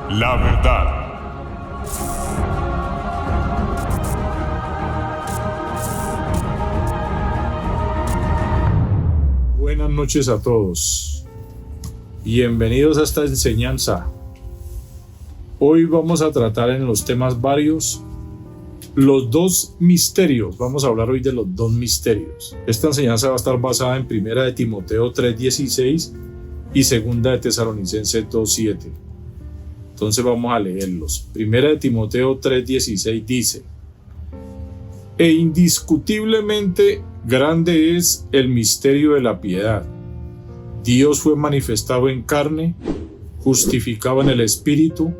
La verdad. Buenas noches a todos. Bienvenidos a esta enseñanza. Hoy vamos a tratar en los temas varios los dos misterios. Vamos a hablar hoy de los dos misterios. Esta enseñanza va a estar basada en 1 de Timoteo 3:16 y 2 de Tesalonicenses 2:7. Entonces vamos a leerlos. 1 de Timoteo 3:16 dice: E indiscutiblemente grande es el misterio de la piedad. Dios fue manifestado en carne, justificado en el Espíritu,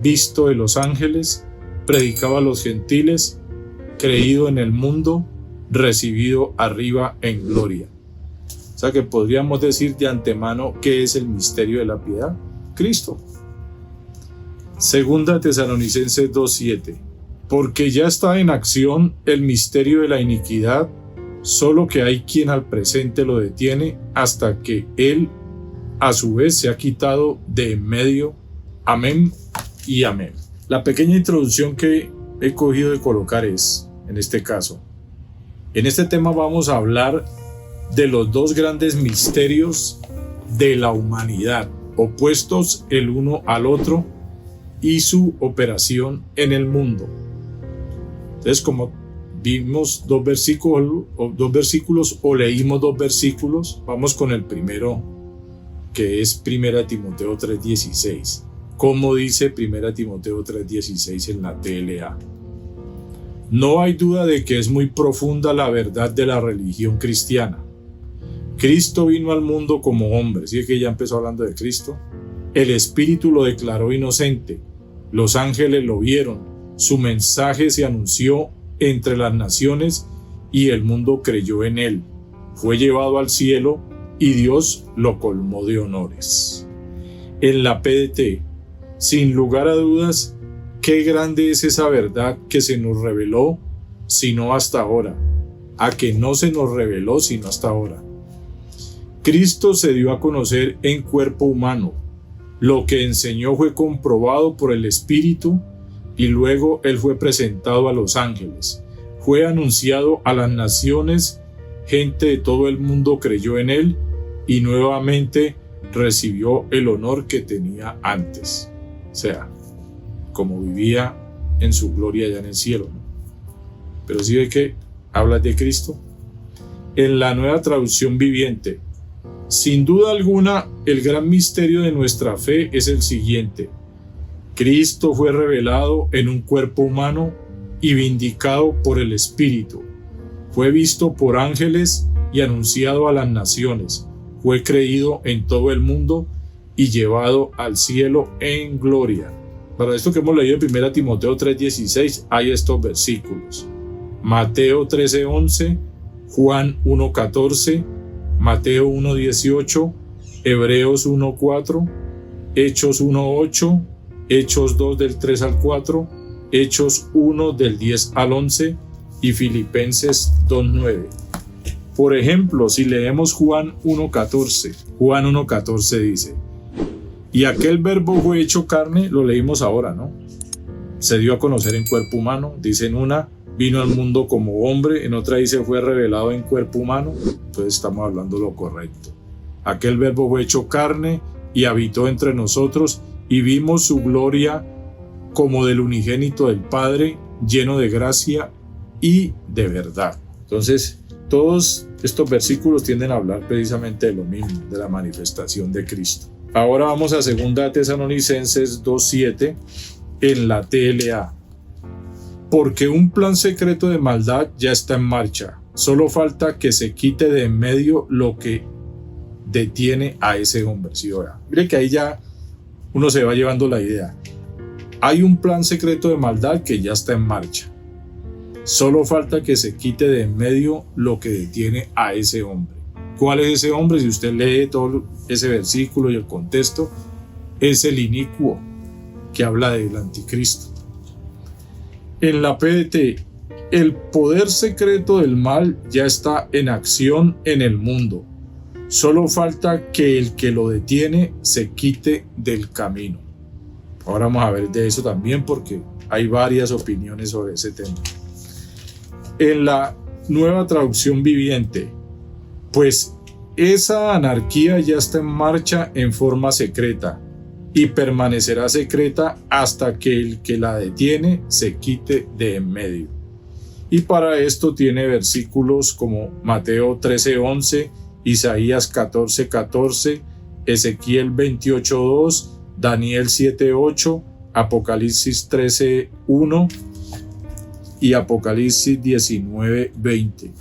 visto de los ángeles, predicado a los gentiles, creído en el mundo, recibido arriba en gloria. O sea que podríamos decir de antemano qué es el misterio de la piedad. Cristo. 2 Tesalonicenses 2:7. Porque ya está en acción el misterio de la iniquidad, solo que hay quien al presente lo detiene hasta que él a su vez se ha quitado de en medio. Amén y amén. La pequeña introducción que he cogido de colocar es, en este caso, en este tema vamos a hablar de los dos grandes misterios de la humanidad, opuestos el uno al otro, y su operación en el mundo. Entonces, como vimos dos versículos o leímos dos versículos, vamos con el primero, que es 1 Timoteo 3:16. Como dice 1 Timoteo 3:16 en la TLA: No hay duda de que es muy profunda la verdad de la religión cristiana. Cristo vino al mundo como hombre. ¿Sí que ya empezó hablando de Cristo? El Espíritu lo declaró inocente. Los ángeles lo vieron. Su mensaje se anunció entre las naciones y el mundo creyó en él. Fue llevado al cielo y Dios lo colmó de honores. En la PDT, sin lugar a dudas, qué grande es esa verdad que se nos reveló, sino hasta ahora, a que no se nos reveló sino hasta ahora. Cristo se dio a conocer en cuerpo humano. Lo que enseñó fue comprobado por el Espíritu y luego él fue presentado a los ángeles. Fue anunciado a las naciones, gente de todo el mundo creyó en él y nuevamente recibió el honor que tenía antes. O sea, como vivía en su gloria allá en el cielo, ¿no? Pero sí ve que habla de Cristo. En la Nueva Traducción Viviente: sin duda alguna, el gran misterio de nuestra fe es el siguiente: Cristo fue revelado en un cuerpo humano y vindicado por el Espíritu. Fue visto por ángeles y anunciado a las naciones. Fue creído en todo el mundo y llevado al cielo en gloria. Para esto que hemos leído en 1 Timoteo 3:16 hay estos versículos: Mateo 13:11, Juan 1:14, Mateo 1:18, Hebreos 1:4, Hechos 1:8, Hechos 2 del 3 al 4, Hechos 1 del 10 al 11 y Filipenses 2:9. Por ejemplo, si leemos Juan 1:14 dice: y aquel verbo fue hecho carne, lo leímos ahora, ¿no? Se dio a conocer en cuerpo humano, dice en una, vino al mundo como hombre, en otra dice fue revelado en cuerpo humano. Entonces estamos hablando lo correcto. Aquel verbo fue hecho carne y habitó entre nosotros y vimos su gloria como del unigénito del Padre, lleno de gracia y de verdad. Entonces, todos estos versículos tienden a hablar precisamente de lo mismo, de la manifestación de Cristo. Ahora vamos a 2 Tesalonicenses 2:7 en la TLA. Porque un plan secreto de maldad ya está en marcha. Solo falta que se quite de en medio lo que detiene a ese hombre. ¿Sí? Mire que ahí ya uno se va llevando la idea. Hay un plan secreto de maldad que ya está en marcha. Solo falta que se quite de en medio lo que detiene a ese hombre. ¿Cuál es ese hombre? Si usted lee todo ese versículo y el contexto, es el inicuo que habla del anticristo. En la PDT, el poder secreto del mal ya está en acción en el mundo. Solo falta que el que lo detiene se quite del camino. Ahora vamos a ver de eso también porque hay varias opiniones sobre ese tema. En la Nueva Traducción Viviente, pues esa anarquía ya está en marcha en forma secreta y permanecerá secreta hasta que el que la detiene se quite de en medio. Y para esto tiene versículos como Mateo 13:11, Isaías 14:14, Ezequiel 28:2, Daniel 7:8, Apocalipsis 13:1 y Apocalipsis 19:20.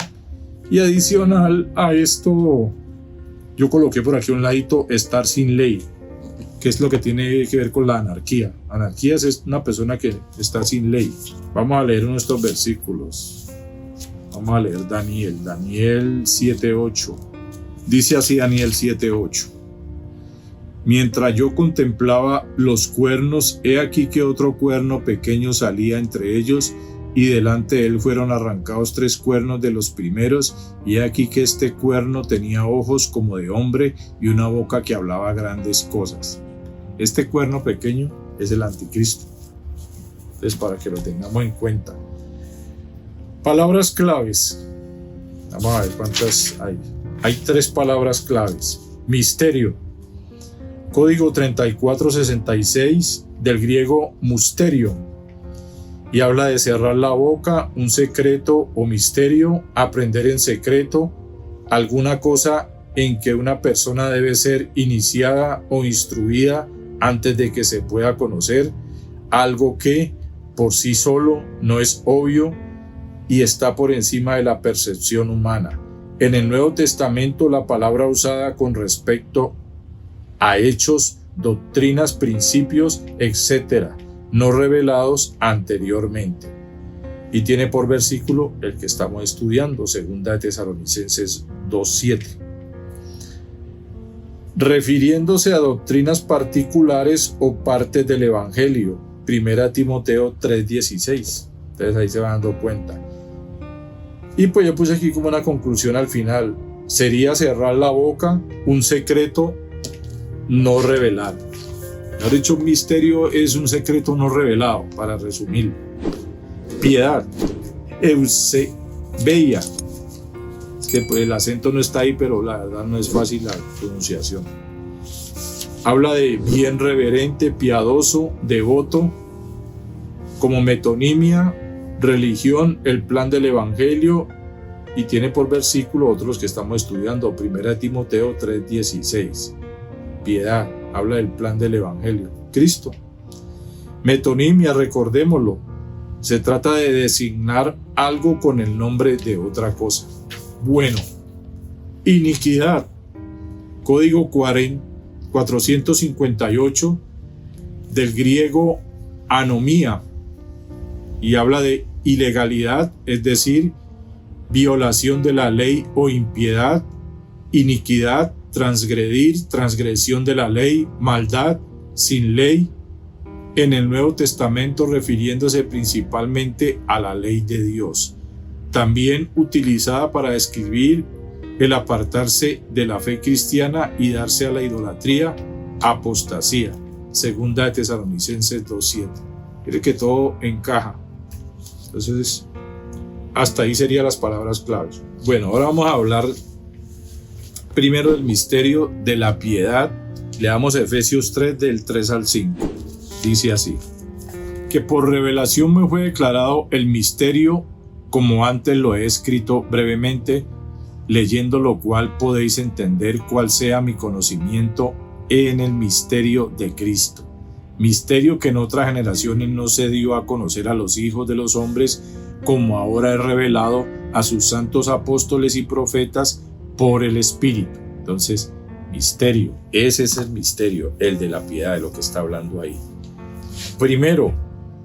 Y adicional a esto, yo coloqué por aquí un ladito estar sin ley, que es lo que tiene que ver con la anarquía. Anarquía es una persona que está sin ley. Vamos a leer uno de estos versículos. Vamos a leer Daniel 7:8. Dice así Daniel 7:8. Mientras yo contemplaba los cuernos, he aquí que otro cuerno pequeño salía entre ellos, y delante de él fueron arrancados 3 cuernos de los primeros, y he aquí que este cuerno tenía ojos como de hombre y una boca que hablaba grandes cosas. Este cuerno pequeño es el anticristo. Entonces, para que lo tengamos en cuenta. Palabras claves. Vamos a ver cuántas hay. Hay 3 palabras claves. Misterio. Código 3466 del griego mysterion, y habla de cerrar la boca, un secreto o misterio, aprender en secreto, alguna cosa en que una persona debe ser iniciada o instruida antes de que se pueda conocer, algo que por sí solo no es obvio y está por encima de la percepción humana. En el Nuevo Testamento, la palabra usada con respecto a hechos, doctrinas, principios, etc., no revelados anteriormente. Y tiene por versículo el que estamos estudiando, 2 de Tesalonicenses 2:7. Refiriéndose a doctrinas particulares o partes del Evangelio, 1 Timoteo 3:16. Entonces ahí se van dando cuenta. Y pues yo puse aquí como una conclusión al final. Sería cerrar la boca, un secreto no revelado. Mejor dicho, un misterio es un secreto no revelado, para resumir. Piedad. Eusebia. Es que pues, el acento no está ahí, pero la verdad no es fácil la pronunciación. Habla de bien reverente, piadoso, devoto, como metonimia, religión, el plan del evangelio, y tiene por versículo otros que estamos estudiando, 1 Timoteo 3:16. Piedad, habla del plan del evangelio, Cristo. Metonimia, recordémoslo, se trata de designar algo con el nombre de otra cosa. Bueno, iniquidad, código 458 del griego anomía, y habla de ilegalidad, es decir, violación de la ley o impiedad, iniquidad, transgredir, transgresión de la ley, maldad, sin ley, en el Nuevo Testamento refiriéndose principalmente a la ley de Dios, también utilizada para describir el apartarse de la fe cristiana y darse a la idolatría, apostasía, 2 de Tesalonicenses 2:7. Mire que todo encaja. Entonces, hasta ahí serían las palabras claves. Bueno, ahora vamos a hablar primero del misterio de la piedad. Leamos Efesios 3 del 3 al 5. Dice así: que por revelación me fue declarado el misterio, como antes lo he escrito brevemente, leyendo lo cual podéis entender cuál sea mi conocimiento en el misterio de Cristo. Misterio que en otras generaciones no se dio a conocer a los hijos de los hombres, como ahora es revelado a sus santos apóstoles y profetas por el Espíritu. Entonces, misterio, ese es el misterio, el de la piedad, de lo que está hablando ahí. Primero,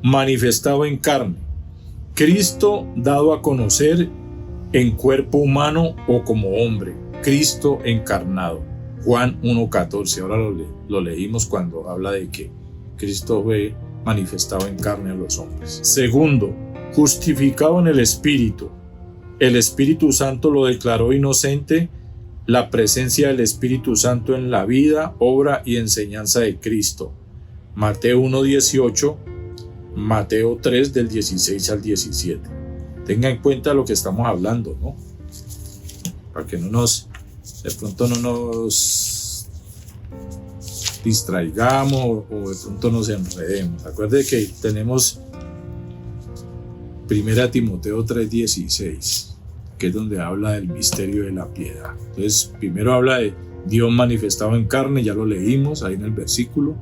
manifestado en carne. Cristo dado a conocer en cuerpo humano o como hombre. Cristo encarnado. Juan 1:14. Ahora lo leímos cuando habla de que Cristo fue manifestado en carne a los hombres. Segundo, justificado en el Espíritu. El Espíritu Santo lo declaró inocente. La presencia del Espíritu Santo en la vida, obra y enseñanza de Cristo. Mateo 1:18, Mateo 3 del 16 al 17. Tenga en cuenta lo que estamos hablando, ¿no? Para que de pronto no nos distraigamos o de pronto nos enredemos. Acuerde que tenemos 1 Timoteo 3:16, que es donde habla del misterio de la piedad. Entonces, primero habla de Dios manifestado en carne, ya lo leímos ahí en el versículo.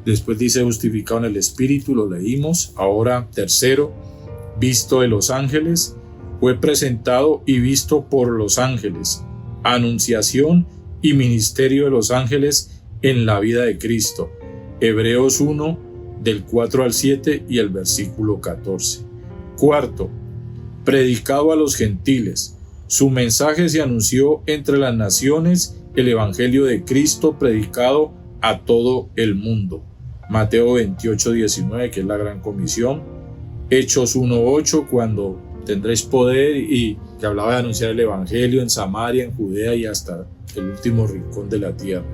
Después dice justificado en el Espíritu, lo leímos. Ahora, tercero, visto de los ángeles, fue presentado y visto por los ángeles. Anunciación y ministerio de los ángeles en la vida de Cristo. Hebreos 1, del 4 al 7 y el versículo 14. Cuarto, predicado a los gentiles. Su mensaje se anunció entre las naciones, el evangelio de Cristo predicado a todo el mundo. Mateo 28:19, que es la gran comisión. Hechos 1:8, cuando tendréis poder, y que hablaba de anunciar el evangelio en Samaria, en Judea y hasta el último rincón de la tierra.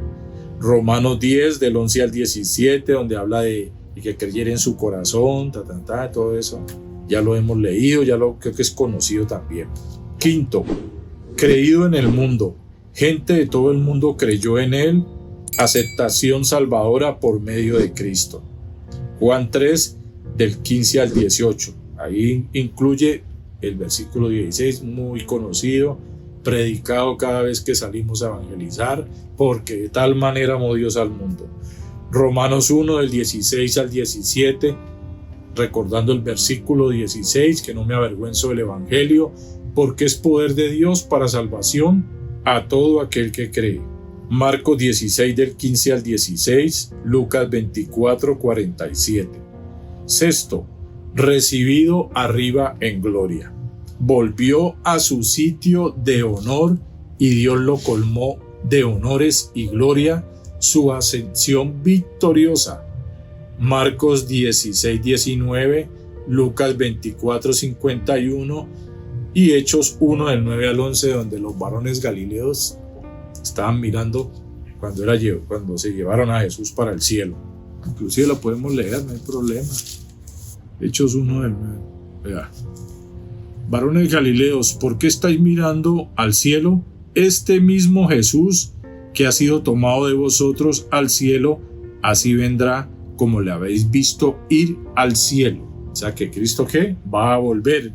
Romanos 10, del 11 al 17, donde habla de que creyera en su corazón, todo eso. Ya lo hemos leído, creo que es conocido también. Quinto, creído en el mundo. Gente de todo el mundo creyó en él. Aceptación salvadora por medio de Cristo. Juan 3, del 15 al 18. Ahí incluye el versículo 16, muy conocido, predicado cada vez que salimos a evangelizar, porque de tal manera amó Dios al mundo. Romanos 1, del 16 al 17, recordando el versículo 16, que no me avergüenzo del evangelio, porque es poder de Dios para salvación a todo aquel que cree. Marcos 16, del 15 al 16, Lucas 24, 47. Sexto, recibido arriba en gloria. Volvió a su sitio de honor y Dios lo colmó de honores y gloria, su ascensión victoriosa. Marcos 16, 19, Lucas 24, 51 y Hechos 1, del 9 al 11, donde los varones galileos estaban mirando cuando se llevaron a Jesús para el cielo. Inclusive lo podemos leer, no hay problema. Hechos 1 del 9. Vea. Varones galileos, ¿por qué estáis mirando al cielo? Este mismo Jesús que ha sido tomado de vosotros al cielo, así vendrá como le habéis visto ir al cielo. O sea que Cristo, ¿qué? Va a volver,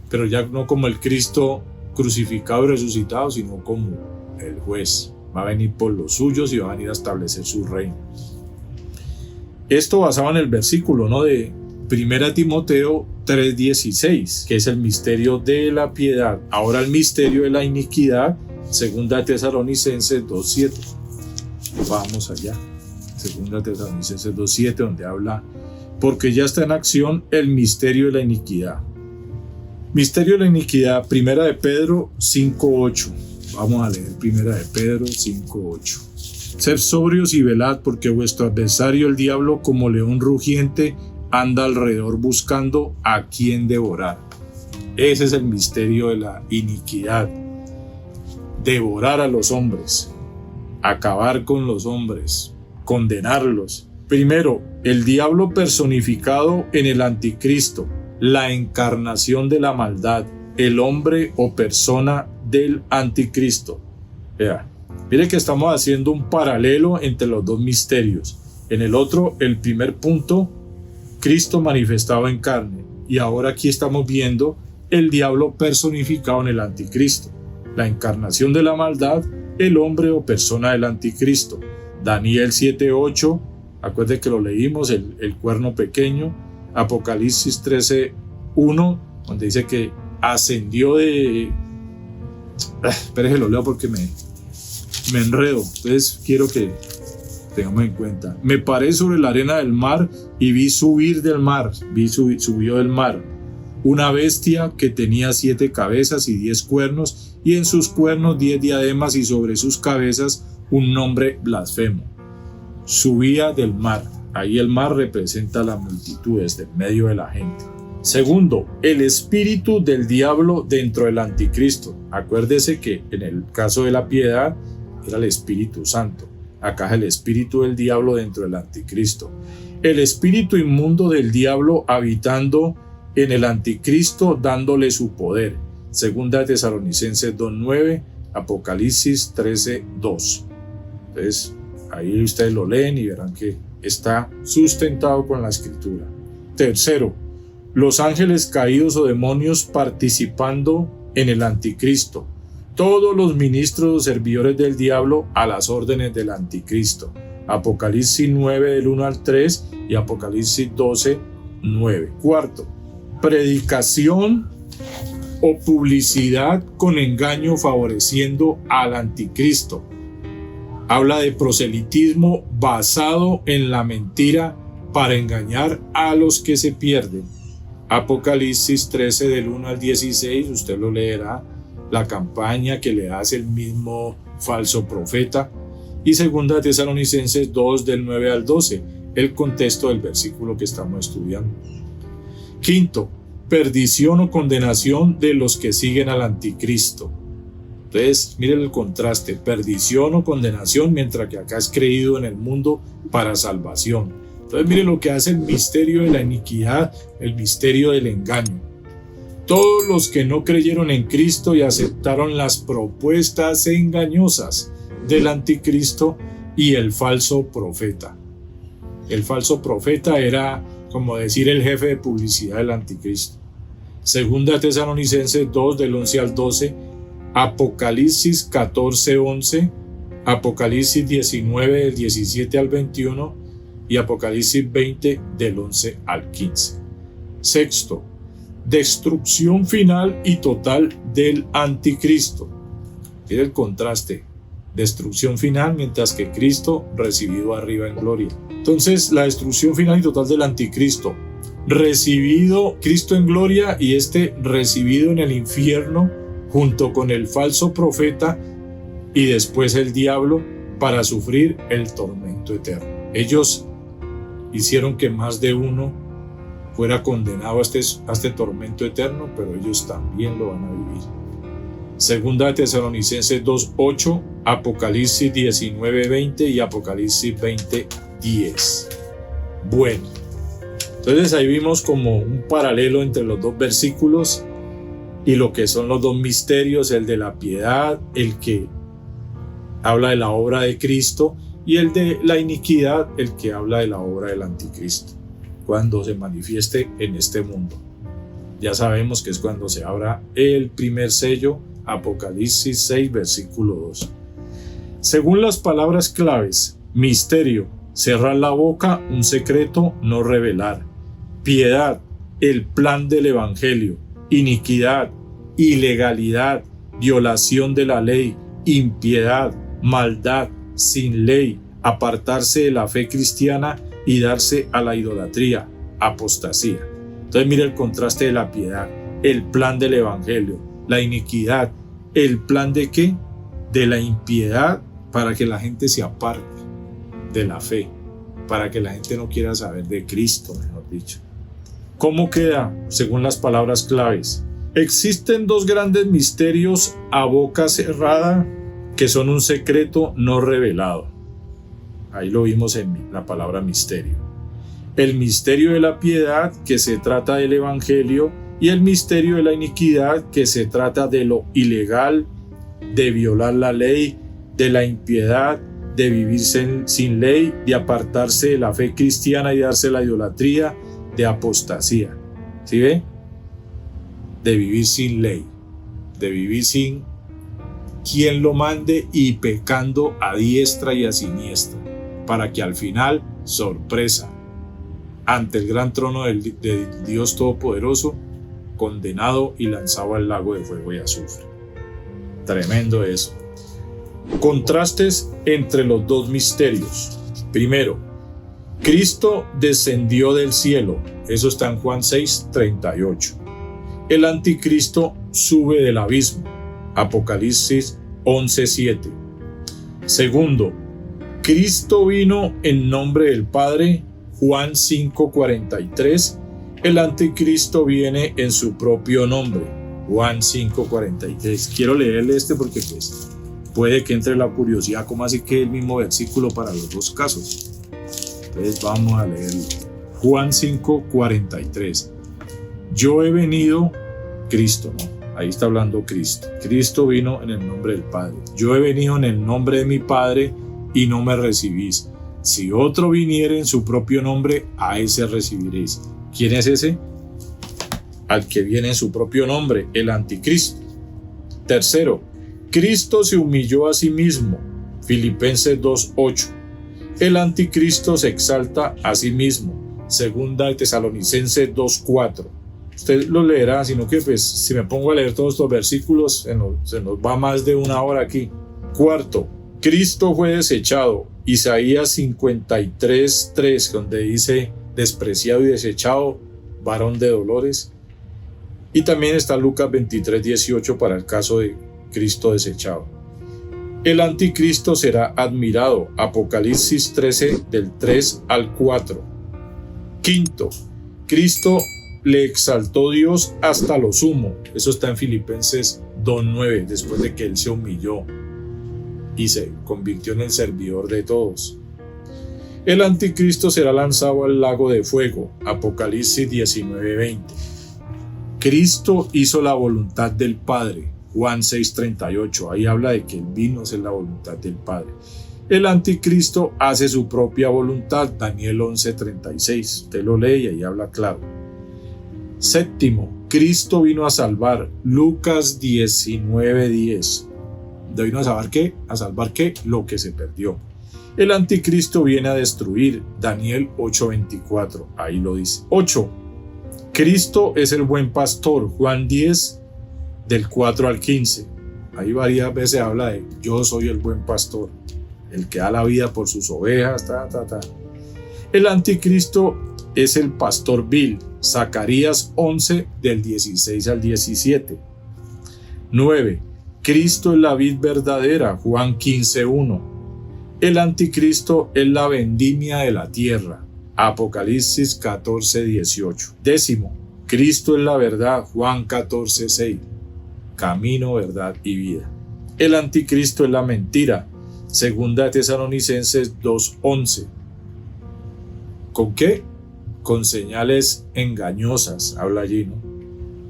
pero ya no como el Cristo crucificado y resucitado, sino como el juez. Va a venir por los suyos y va a venir a establecer su reino. Esto basado en el versículo, ¿no?, de 1 Timoteo 3:16, que es el misterio de la piedad. Ahora el misterio de la iniquidad, 2 Tesalonicenses 2:7. Vamos allá. 2 Tesalonicenses 2:7, donde habla, porque ya está en acción el misterio de la iniquidad. Misterio de la iniquidad, 1 de Pedro 5:8. Vamos a leer 1 de Pedro 5:8. Ser sobrios y velad, porque vuestro adversario el diablo, como león rugiente, anda alrededor buscando a quien devorar. Ese es el misterio de la iniquidad. Devorar a los hombres, acabar con los hombres, condenarlos. Primero, el diablo personificado en el anticristo, la encarnación de la maldad, el hombre o persona del anticristo. Vea, mire que estamos haciendo un paralelo entre los dos misterios. En el otro, el primer punto, Cristo manifestado en carne, y ahora aquí estamos viendo el diablo personificado en el anticristo, la encarnación de la maldad, el hombre o persona del anticristo. Daniel 7:8, acuérdense que lo leímos, el cuerno pequeño. Apocalipsis 13:1, donde dice que ascendió de... Espérese, lo leo porque me enredo, entonces quiero que tengamos en cuenta. Me paré sobre la arena del mar y vi subir del mar, subió del mar una bestia que tenía 7 cabezas y 10 cuernos, y en sus cuernos 10 diademas, y sobre sus cabezas un nombre blasfemo. Subía del mar. Ahí el mar representa las multitudes del medio de la gente. Segundo, el espíritu del diablo dentro del anticristo. Acuérdese que en el caso de la piedad era el Espíritu Santo. Acá es el espíritu del diablo dentro del anticristo. El espíritu inmundo del diablo habitando en el anticristo, dándole su poder. Segunda de Tesalonicenses 2:9, Apocalipsis 13:2. Entonces, ahí ustedes lo leen y verán que está sustentado con la escritura. Tercero, los ángeles caídos o demonios participando en el anticristo. Todos los ministros o servidores del diablo a las órdenes del anticristo. Apocalipsis 9 del 1 al 3 y Apocalipsis 12:9. Cuarto, predicación o publicidad con engaño favoreciendo al anticristo. Habla de proselitismo basado en la mentira para engañar a los que se pierden. Apocalipsis 13 del 1 al 16, usted lo leerá, la campaña que le hace el mismo falso profeta. Y segunda de Tesalonicenses 2 del 9 al 12, el contexto del versículo que estamos estudiando. Quinto, perdición o condenación de los que siguen al anticristo. Entonces, miren el contraste, perdición o condenación, mientras que acá es creído en el mundo para salvación. Entonces, miren lo que hace el misterio de la iniquidad, el misterio del engaño. Todos los que no creyeron en Cristo y aceptaron las propuestas engañosas del anticristo y el falso profeta. El falso profeta era, como decir, el jefe de publicidad del anticristo. Segunda Tesalonicenses 2 del 11 al 12, Apocalipsis 14:11, Apocalipsis 19 del 17 al 21 y Apocalipsis 20 del 11 al 15. Sexto, destrucción final y total del anticristo. Tiene el contraste, destrucción final mientras que Cristo recibido arriba en gloria. Entonces, la destrucción final y total del anticristo, recibido Cristo en gloria y recibido en el infierno junto con el falso profeta y después el diablo para sufrir el tormento eterno. Ellos hicieron que más de uno fuera condenado a este tormento eterno, pero ellos también lo van a vivir. Segunda de Tesalonicenses 2:8, Apocalipsis 19:20 y Apocalipsis 20:10. Bueno, entonces ahí vimos como un paralelo entre los dos versículos y lo que son los dos misterios, el de la piedad, el que habla de la obra de Cristo, y el de la iniquidad, el que habla de la obra del anticristo, cuando se manifieste en este mundo. Ya sabemos que es cuando se abra el primer sello, Apocalipsis 6, versículo 2. Según las palabras claves, misterio, cerrar la boca, un secreto, no revelar. Piedad, el plan del evangelio. Iniquidad, ilegalidad, violación de la ley, impiedad, maldad, sin ley, apartarse de la fe cristiana y darse a la idolatría, apostasía. Entonces mire el contraste de la piedad, el plan del evangelio, la iniquidad, el plan de ¿qué? De la impiedad, para que la gente se aparte de la fe, para que la gente no quiera saber de Cristo, mejor dicho. ¿Cómo queda según las palabras claves? Existen dos grandes misterios a boca cerrada que son un secreto no revelado. Ahí lo vimos en la palabra misterio. El misterio de la piedad, que se trata del evangelio, y el misterio de la iniquidad, que se trata de lo ilegal, de violar la ley, de la impiedad, de vivir sin ley, de apartarse de la fe cristiana y darse a la idolatría, de apostasía. ¿Sí ve? De vivir sin ley, de vivir sin quien lo mande y pecando a diestra y a siniestra, para que al final, sorpresa, ante el gran trono de Dios Todopoderoso, condenado y lanzado al lago de fuego y azufre. Tremendo eso. Contrastes entre los dos misterios. Primero, Cristo descendió del cielo. Eso está en Juan 6:38. El anticristo sube del abismo. Apocalipsis 11:7. Segundo, Cristo vino en nombre del Padre. Juan 5:43. El anticristo viene en su propio nombre. Juan 5:43. Quiero leerle porque puede que entre la curiosidad, ¿cómo así que el mismo versículo para los dos casos? Entonces vamos a leer Juan 5:43. Yo he venido, Cristo, ¿no? Ahí está hablando Cristo. Cristo vino en el nombre del Padre. Yo he venido en el nombre de mi Padre y no me recibís. Si otro viniere en su propio nombre, a ese recibiréis. ¿Quién es ese? Al que viene en su propio nombre, el anticristo. Tercero, Cristo se humilló a sí mismo. Filipenses 2:8. El anticristo se exalta a sí mismo. Segunda de Tesalonicenses 2:4. Usted lo leerá, sino que pues si me pongo a leer todos estos versículos, se nos va más de una hora aquí. Cuarto, Cristo fue desechado. Isaías 53:3, donde dice despreciado y desechado, varón de dolores. Y también está Lucas 23:18 para el caso de Cristo desechado. El anticristo será admirado. Apocalipsis 13 del 3 al 4. Quinto, Cristo le exaltó Dios hasta lo sumo. Eso está en Filipenses 2:9, después de que él se humilló y se convirtió en el servidor de todos. El anticristo será lanzado al lago de fuego. Apocalipsis 19:20. Cristo hizo la voluntad del Padre. Juan 6:38. Ahí habla de que él vino a hacer la voluntad del Padre. El anticristo hace su propia voluntad. Daniel 11:36. Usted lo lee y ahí habla claro. Séptimo, Cristo vino a salvar. Lucas 19:10. ¿Vino a salvar qué? A salvar qué? Lo que se perdió. El anticristo viene a destruir. Daniel 8:24. Ahí lo dice. 8. Cristo es el buen pastor. Juan 10 del 4 al 15. Ahí varias veces habla de yo soy el buen pastor, el que da la vida por sus ovejas. El anticristo es el pastor vil. Zacarías 11 del 16 al 17. 9. Cristo es la vid verdadera. Juan 15:1. El anticristo es la vendimia de la tierra. Apocalipsis 14:18. 10. Cristo es la verdad. Juan 14:6. Camino, verdad y vida. El anticristo es la mentira. Segunda de Tesalonicenses 2:11. ¿Con qué? Con señales engañosas, habla allí, ¿no?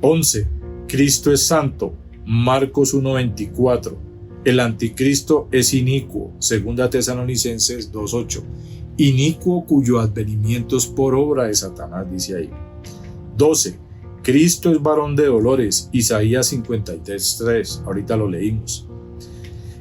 11. Cristo es santo. Marcos 1:24. El anticristo es inicuo. Segunda Tesalonicenses 2:8. Inicuo cuyo advenimiento es por obra de Satanás, dice ahí. 12. Cristo es varón de dolores. Isaías 53:3. Ahorita lo leímos.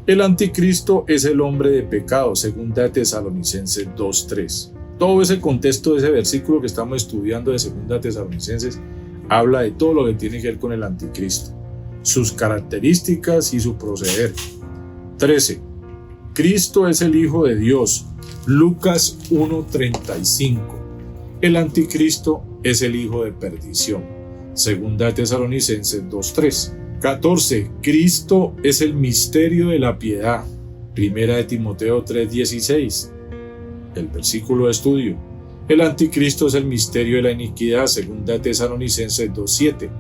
El anticristo es el hombre de pecado. Segunda Tesalonicenses 2:3. Todo ese contexto de ese versículo que estamos estudiando de Segunda Tesalonicenses habla de todo lo que tiene que ver con el anticristo, sus características y su proceder. 13. Cristo es el Hijo de Dios. Lucas 1:35. El anticristo es el hijo de perdición. Segunda Tesalonicenses 2:3. 14. Cristo es el misterio de la piedad. Primera de Timoteo 3:16. El versículo de estudio. El anticristo es el misterio de la iniquidad. Segunda Tesalonicenses 2:7.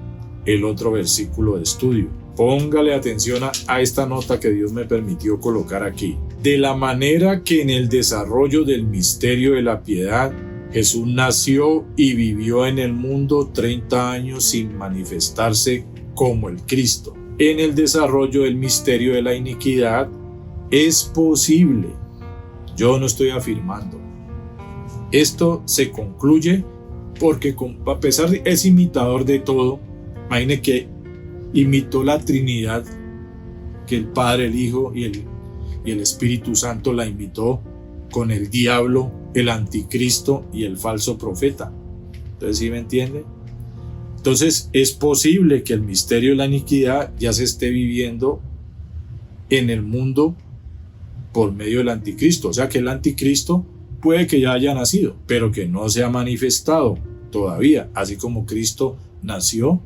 El otro versículo de estudio. Póngale atención a esta nota que Dios me permitió colocar aquí. De la manera que en el desarrollo del misterio de la piedad, Jesús nació y vivió en el mundo 30 años sin manifestarse como el Cristo. En el desarrollo del misterio de la iniquidad es posible. Yo no estoy afirmando. Esto se concluye porque a pesar de es imitador de todo, imagine que imitó la Trinidad, que el Padre, el Hijo y el Espíritu Santo la imitó con el diablo, el anticristo y el falso profeta. Entonces, ¿sí me entiende? Entonces es posible que el misterio de la iniquidad ya se esté viviendo en el mundo por medio del anticristo. O sea que el anticristo puede que ya haya nacido, pero que no se ha manifestado todavía. Así como Cristo nació,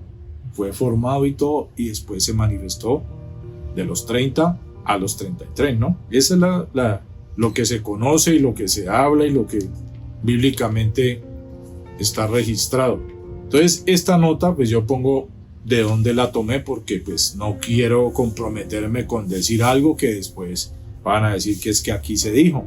fue formado y todo, y después se manifestó de los 30 a los 33, ¿no? Esa es lo que se conoce y lo que se habla y lo que bíblicamente está registrado. Entonces esta nota pues yo pongo de dónde la tomé, porque pues no quiero comprometerme con decir algo que después van a decir que es que aquí se dijo.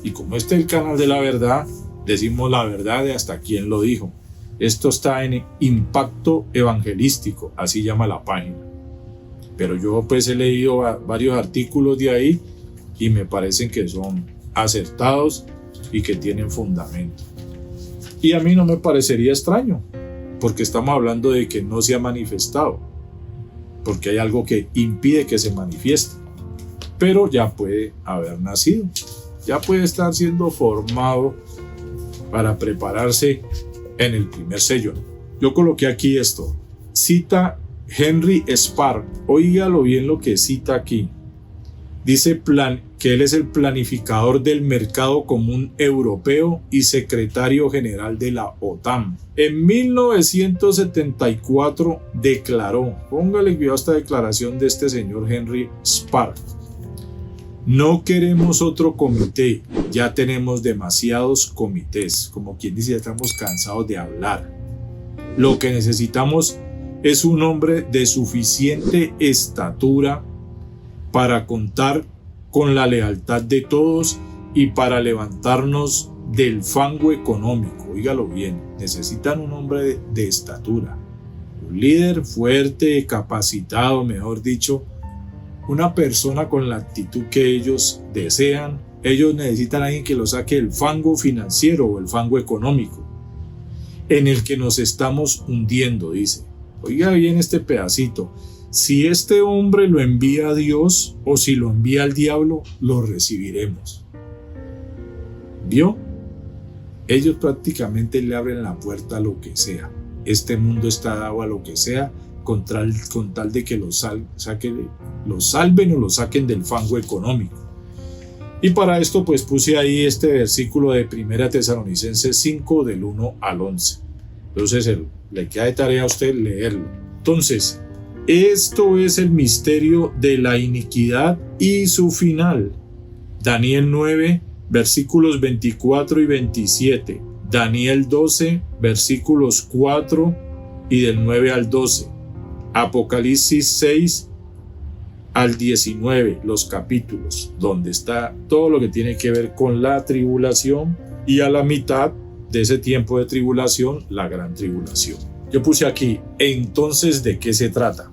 Y como este es el canal de la verdad, decimos la verdad de hasta quién lo dijo. Esto está en Impacto Evangelístico, así llama la página. Pero yo pues he leído varios artículos de ahí y me parecen que son acertados y que tienen fundamento. Y a mí no me parecería extraño, porque estamos hablando de que no se ha manifestado, porque hay algo que impide que se manifieste, pero ya puede haber nacido, ya puede estar siendo formado para prepararse en el primer sello. Yo coloqué aquí esto, cita Henry Spark, oígalo bien lo que cita aquí. Dice que él es el planificador del mercado común europeo y secretario general de la OTAN. En 1974 declaró, póngale cuidado a esta declaración de este señor Henry Spark: no queremos otro comité, ya tenemos demasiados comités. Como quien dice, ya estamos cansados de hablar. Lo que necesitamos es un hombre de suficiente estatura para contar con la lealtad de todos y para levantarnos del fango económico. Oígalo bien, necesitan un hombre de estatura, un líder fuerte, capacitado, mejor dicho, una persona con la actitud que ellos desean. Ellos necesitan a alguien que los saque del fango financiero o el fango económico en el que nos estamos hundiendo, dice. Oiga bien este pedacito. Si este hombre lo envía a Dios o si lo envía al diablo, lo recibiremos. ¿Vio? Ellos prácticamente le abren la puerta a lo que sea. Este mundo está dado a lo que sea con tal de que los salven o lo saquen del fango económico. Y para esto pues puse ahí este versículo de 1 Tesalonicenses 5 del 1 al 11. Entonces le queda de tarea a usted leerlo. Entonces, esto es el misterio de la iniquidad y su final. Daniel 9, versículos 24 y 27. Daniel 12, versículos 4 y del 9 al 12. Apocalipsis 6 al 19, los capítulos, donde está todo lo que tiene que ver con la tribulación, y a la mitad de ese tiempo de tribulación, la gran tribulación. Yo puse aquí, entonces, ¿de qué se trata?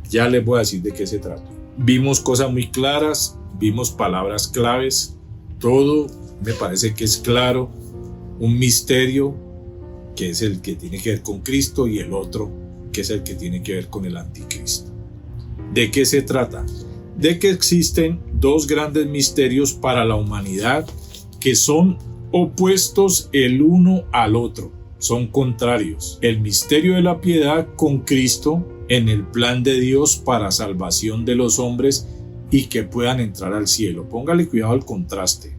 Ya les voy a decir de qué se trata. Vimos cosas muy claras, vimos palabras claves, todo me parece que es claro, un misterio que es el que tiene que ver con Cristo y el otro que es el que tiene que ver con el anticristo. ¿De qué se trata? De que existen dos grandes misterios para la humanidad que son opuestos el uno al otro, son contrarios. El misterio de la piedad con Cristo en el plan de Dios para salvación de los hombres y que puedan entrar al cielo. Póngale cuidado al contraste.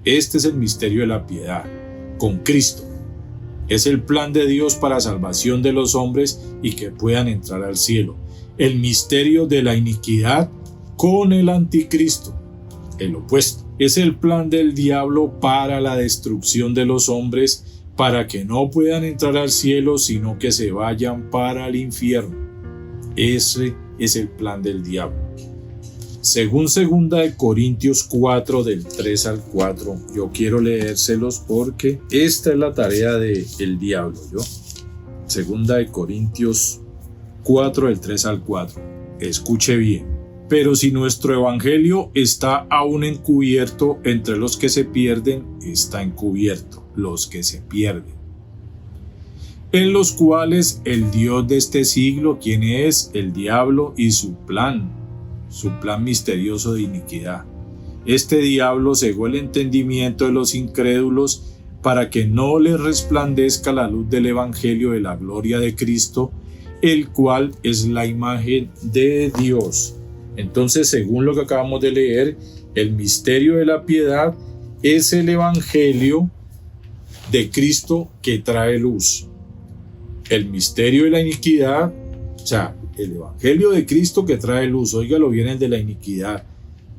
Este es el misterio de la piedad con Cristo. Es el plan de Dios para salvación de los hombres y que puedan entrar al cielo. El misterio de la iniquidad con el anticristo, el opuesto. Es el plan del diablo para la destrucción de los hombres, para que no puedan entrar al cielo, sino que se vayan para el infierno. Ese es el plan del diablo. Según 2 Corintios 4 del 3 al 4, yo quiero leérselos porque esta es la tarea del diablo. 2 Corintios 4 del 3 al 4. Escuche bien. Pero si nuestro evangelio está aún encubierto entre los que se pierden, está encubierto los que se pierden, en los cuales el Dios de este siglo, quien es el diablo, y su plan misterioso de iniquidad. Este diablo cegó el entendimiento de los incrédulos para que no les resplandezca la luz del evangelio de la gloria de Cristo, el cual es la imagen de Dios. Entonces, según lo que acabamos de leer, el misterio de la piedad es el evangelio de Cristo que trae luz. El misterio de la iniquidad, o sea, el evangelio de Cristo que trae luz, óigalo bien, el de la iniquidad,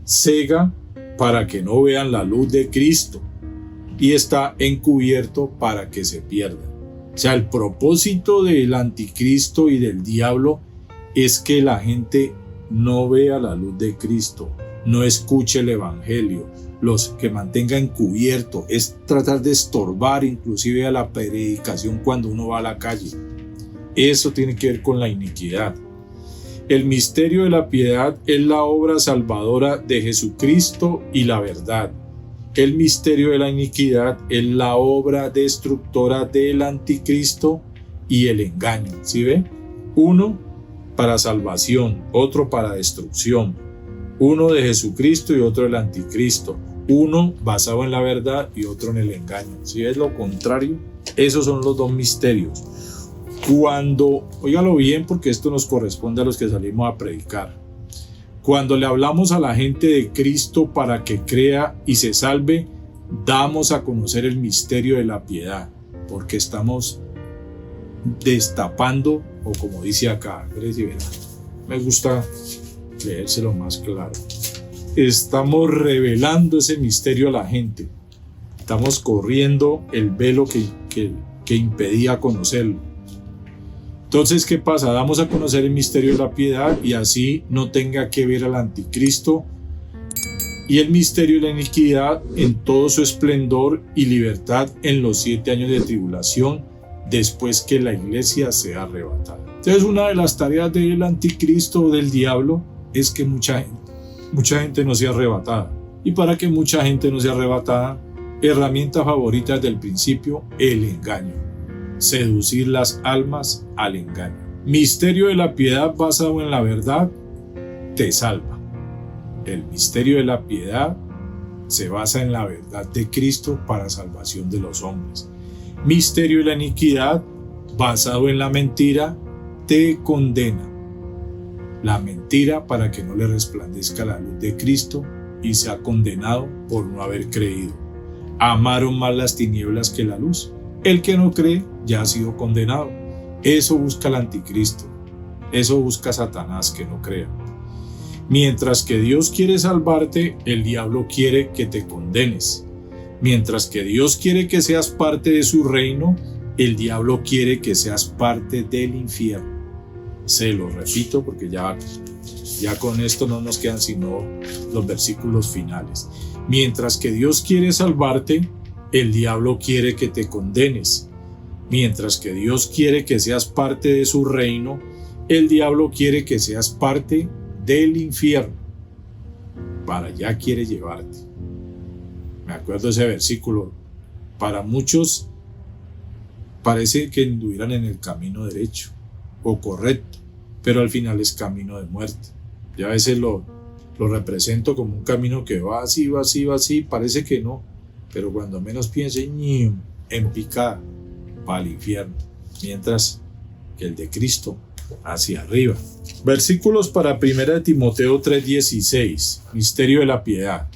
cega para que no vean la luz de Cristo y está encubierto para que se pierdan. O sea, el propósito del anticristo y del diablo es que la gente no vea la luz de Cristo, no escuche el evangelio, los que mantenga encubierto, es tratar de estorbar inclusive a la predicación cuando uno va a la calle. Eso tiene que ver con la iniquidad. El misterio de la piedad es la obra salvadora de Jesucristo y la verdad. El misterio de la iniquidad es la obra destructora del anticristo y el engaño. ¿Sí ve? Uno para salvación, otro para destrucción. Uno de Jesucristo y otro del anticristo. Uno basado en la verdad y otro en el engaño. ¿Sí ves lo contrario? Esos son los dos misterios. Cuando, óigalo bien porque esto nos corresponde a los que salimos a predicar. Cuando le hablamos a la gente de Cristo para que crea y se salve, damos a conocer el misterio de la piedad, porque estamos destapando, o como dice acá, me gusta leérselo más claro. Estamos revelando ese misterio a la gente. Estamos corriendo el velo que impedía conocerlo. Entonces, ¿qué pasa? Damos a conocer el misterio de la piedad y así no tenga que ver al anticristo y el misterio de la iniquidad en todo su esplendor y libertad en los 7 años de tribulación después que la iglesia sea arrebatada. Entonces, una de las tareas del anticristo o del diablo es que mucha gente no sea arrebatada. Y para que mucha gente no sea arrebatada, herramienta favorita desde el principio, el engaño. Seducir las almas al engaño. Misterio de la piedad basado en la verdad te salva. El misterio de la piedad se basa en la verdad de Cristo para salvación de los hombres. Misterio de la iniquidad basado en la mentira te condena. La mentira para que no le resplandezca la luz de Cristo y sea condenado por no haber creído. Amaron más las tinieblas que la luz. El que no cree ya ha sido condenado. Eso busca el anticristo. Eso busca Satanás, que no crea. Mientras que Dios quiere salvarte, el diablo quiere que te condenes. Mientras que Dios quiere que seas parte de su reino, el diablo quiere que seas parte del infierno. Se lo repito porque ya con esto no nos quedan sino los versículos finales. Mientras que Dios quiere salvarte, el diablo quiere que te condenes. Mientras que Dios quiere que seas parte de su reino, el diablo quiere que seas parte del infierno. Para allá quiere llevarte. Me acuerdo de ese versículo. Para muchos parece que anduvieran en el camino derecho o correcto, pero al final es camino de muerte. Yo a veces lo represento como un camino que va así, va así, va así, parece que no. Pero cuando menos piense en picada, va al infierno, mientras que el de Cristo hacia arriba. Versículos para 1 Timoteo 3:16, misterio de la piedad.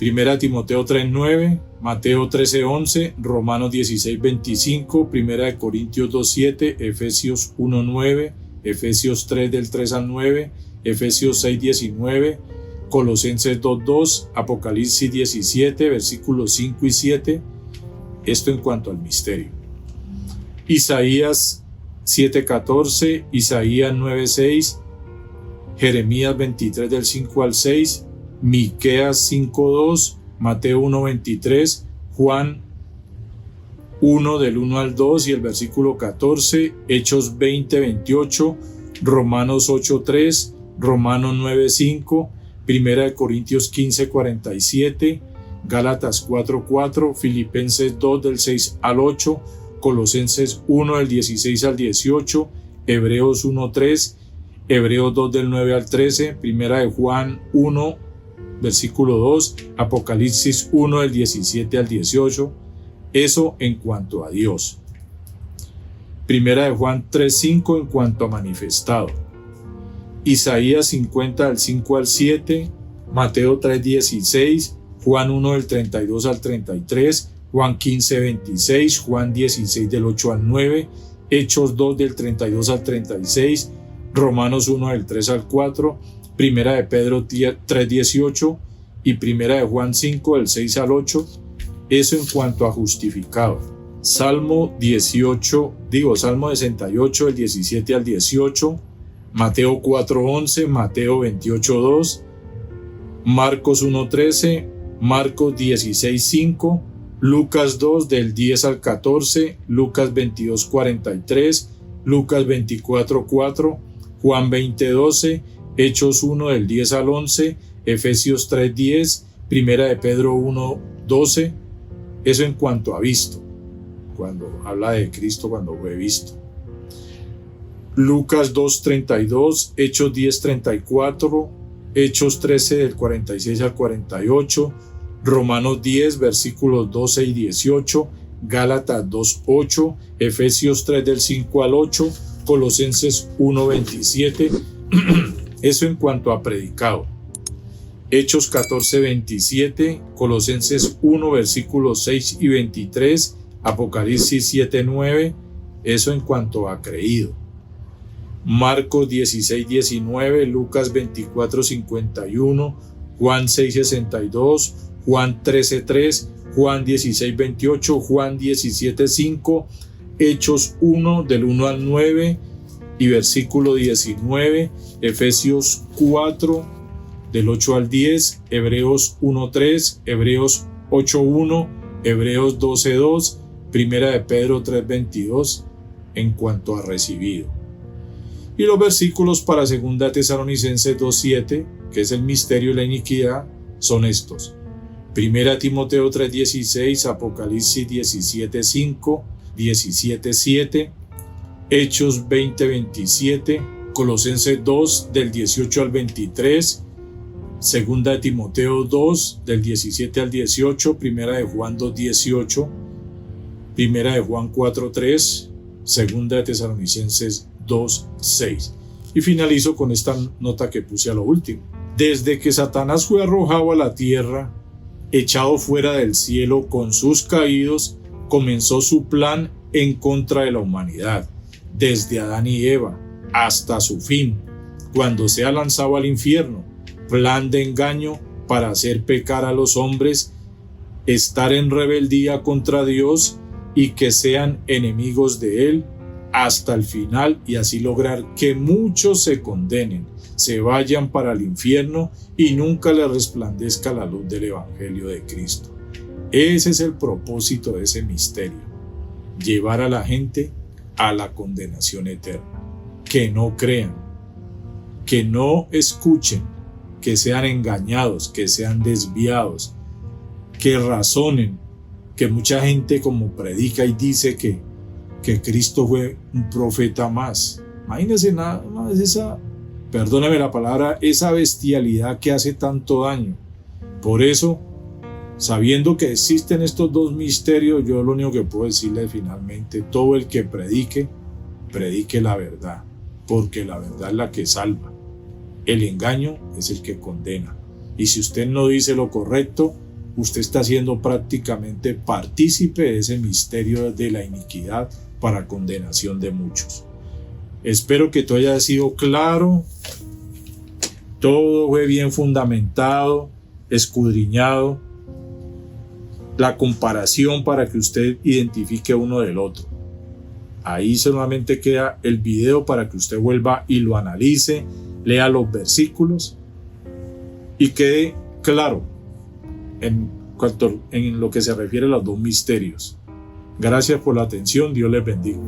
1 Timoteo 3:9, Mateo 13:11, Romanos 16:25, 1 Corintios 2:7, Efesios 1:9, Efesios 3 del 3 al 9, Efesios 6:19, Colosenses 2:2, Apocalipsis 17, versículos 5 y 7. Esto en cuanto al misterio. Isaías 7:14, Isaías 9:6, Jeremías 23 del 5 al 6, Miqueas 5:2, Mateo 1:23, Juan 1 del 1 al 2 y el versículo 14, Hechos 20:28, Romanos 8:3, Romanos 9:5, 1 Corintios 15:47, Gálatas 4:4, Filipenses 2 del 6 al 8, Colosenses 1 del 16 al 18, Hebreos 1:3, Hebreos 2 del 9 al 13, 1 de Juan 1 versículo 2, Apocalipsis 1 del 17 al 18. Eso en cuanto a Dios. 1 de Juan 3:5 en cuanto a manifestado. Isaías 50 del 5 al 7, Mateo 3:16, Juan 1 del 32 al 33, Juan 15:26, Juan 16 del 8 al 9, Hechos 2 del 32 al 36, Romanos 1 del 3 al 4, Primera de Pedro 3:18 y Primera de Juan 5 del 6 al 8. Eso en cuanto a justificado. Salmo 68, del 17 al 18, Mateo 4:11, Mateo 28:2, Marcos 1:13, Marcos 16:5, Lucas 2 del 10 al 14, Lucas 22:43, Lucas 24:4, Juan 20:12, Hechos 1 del 10 al 11, Efesios 3:10, Primera de Pedro 1:12. Eso en cuanto a visto, cuando habla de Cristo cuando fue visto. Lucas 2:32, Hechos 10:34, Hechos 13 del 46 al 48, Romanos 10 versículos 12 y 18, Gálatas 2:8, Efesios 3 del 5 al 8, Colosenses 1:27. Eso en cuanto a predicado. Hechos 14:27, Colosenses 1 versículos 6 y 23, Apocalipsis 7:9. Eso en cuanto a creído. Marcos 16:19, Lucas 24:51, Juan 6:62, Juan 13:3, Juan 16:28, Juan 17:5, Hechos 1 del 1 al 9 y versículo 19, Efesios 4 del 8 al 10, Hebreos 1:3, Hebreos 8:1, Hebreos 12:2, Primera de Pedro 3:22 en cuanto a recibido. Y los versículos para 2 Tesalonicenses 2:7, que es el misterio de la iniquidad, son estos. 1 Timoteo 3:16, Apocalipsis 17:5, 17:7, Hechos 20:27, Colosenses 2 del 18 al 23, 2 Timoteo 2 del 17 al 18, 1 de Juan 2:18, 1 de Juan 4:3, 2 Tesalonicenses 2:6. Y finalizo con esta nota que puse a lo último. Desde que Satanás fue arrojado a la tierra, echado fuera del cielo con sus caídos, comenzó su plan en contra de la humanidad, desde Adán y Eva hasta su fin, cuando sea lanzado al infierno, plan de engaño para hacer pecar a los hombres, estar en rebeldía contra Dios y que sean enemigos de Él hasta el final, y así lograr que muchos se condenen, se vayan para el infierno y nunca les resplandezca la luz del Evangelio de Cristo. Ese es el propósito de ese misterio: llevar a la gente a la condenación eterna. Que no crean, que no escuchen, que sean engañados, que sean desviados, que razonen, que mucha gente como predica y dice que Cristo fue un profeta más. Imagínense nada más esa, perdóname la palabra, esa bestialidad que hace tanto daño. Por eso, sabiendo que existen estos dos misterios, yo lo único que puedo decirle finalmente: todo el que predique la verdad, porque la verdad es la que salva. El engaño es el que condena. Y si usted no dice lo correcto, usted está siendo prácticamente partícipe de ese misterio de la iniquidad para condenación de muchos. Espero que todo haya sido claro, todo fue bien fundamentado, escudriñado, la comparación para que usted identifique uno del otro. Ahí solamente queda el video para que usted vuelva y lo analice, lea los versículos y quede claro en lo que se refiere a los dos misterios. Gracias por la atención, Dios les bendiga.